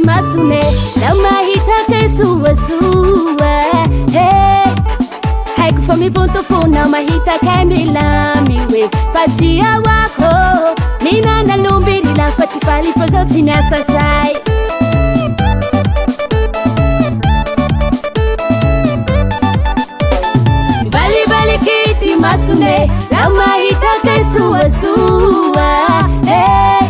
Masune na mahita kay suwa-suwa. Hey, haiko fa mivontofono mahita kay milamiwe. Fatia wako mina nalumbiri la fa tsy faly fa zao tsy miasa say. Balibali kity masune na mahita kay suwa-suwa. Hey,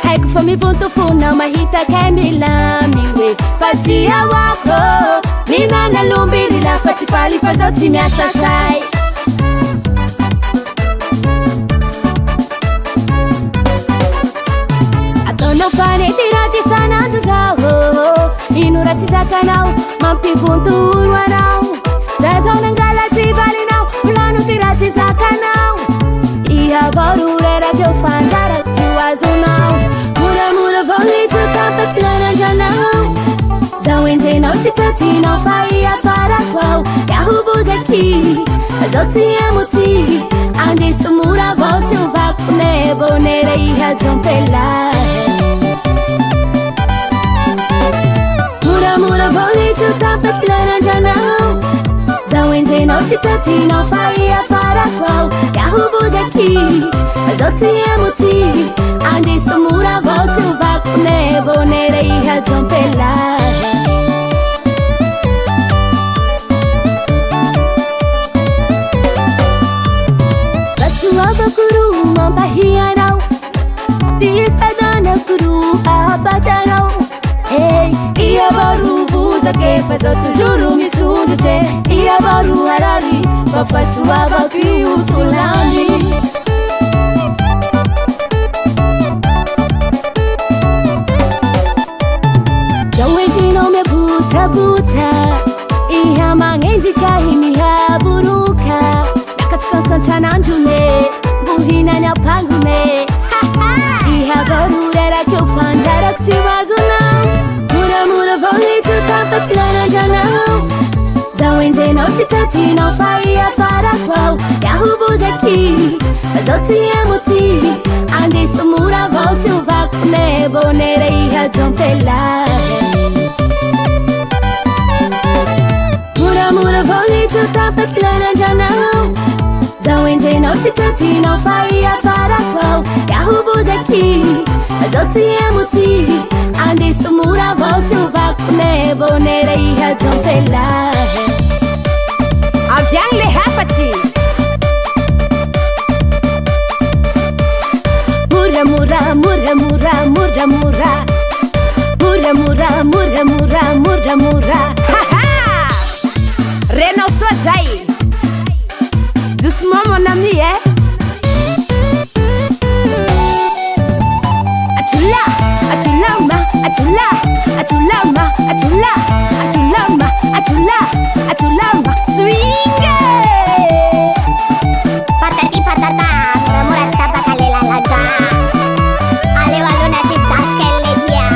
haiko fa mivontofono mahita kay milamiwe. Fatia wako mina nalumbiri la fa tsy faly fa zao tsy miasa say. Ataonao fanetiraty san'andro zao, ino raha tsy zakanao mampivontono anao. Zay zao nangala tsy valinao, volano ty raha tsy zakanao. Ihavao reraky eo fanjarako tsy ho azonao. Moramora vao nitsotapaky lanandranao. Zao enjenao tsy tatinao fa iafarako ao. Yahobozaky zao tsy emoty, andeso mora vao tsy ovako nebonera ihajompela. Moramora vao nitsotapaky lanandranao. Zao enjenao tsy tatinao fa iafarako ao. Yahobozaky zao tsy emoty, andeso mora vao tsy ovako nebonera ihajompela. Kuru mampahianao, di fadana kuru abatanao. Hey, ia baru buzake fa zao toujours misundute. Ia baru arari fa fasuava kiutulami. Zawetino me buta buta, ia mangenji kahimi haburuka. Nakatsansananjune buhina na pangune. Ihavarurera que eu fanjara que te vazunão. Mura vou lhe tapaky lanandranao. Zao enjenao tsy tatinao fa iafarako. Yahobozaky zao tsy emoty, andeso mora vao tsy ovako nebonera ihajompela. Mura vao lhe tapaky lanandranao. Zao enjenao tsy tatinao fa iafarako. Yahobozaky zao tsy emoty, andeso mora vao tsy ovako nebonera ihajompela. Avy agny le hafatsy. Moramora moramora moramora moramora moramora moramora. Haha, renao soa zay. Doucement mon ami, hein? Atula, atulama, atula, atulama, atula, atulama, atula, atulama, swing! Patati patata, mura tapa kalela laja. Ale walo na si taskelegia.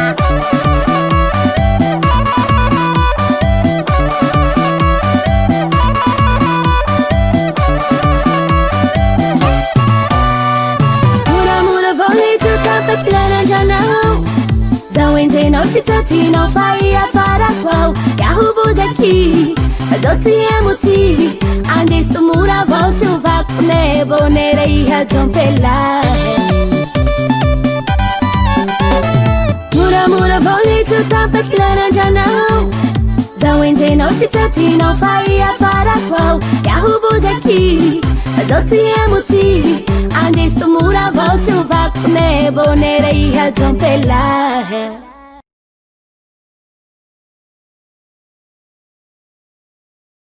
Zao enjenao tsy tatinao fa iafarako. Yahobozaky zao tsy emoty, andeso mora vao tsy ovako nebonera ihajompela. Moramora vao nitsotapaky lanandranao. Zao enjenao tsy tatinao fa iafarako. Yahobozaky zao tsy emoty, andeso mora vao tsy ovako nebonera ihajompela.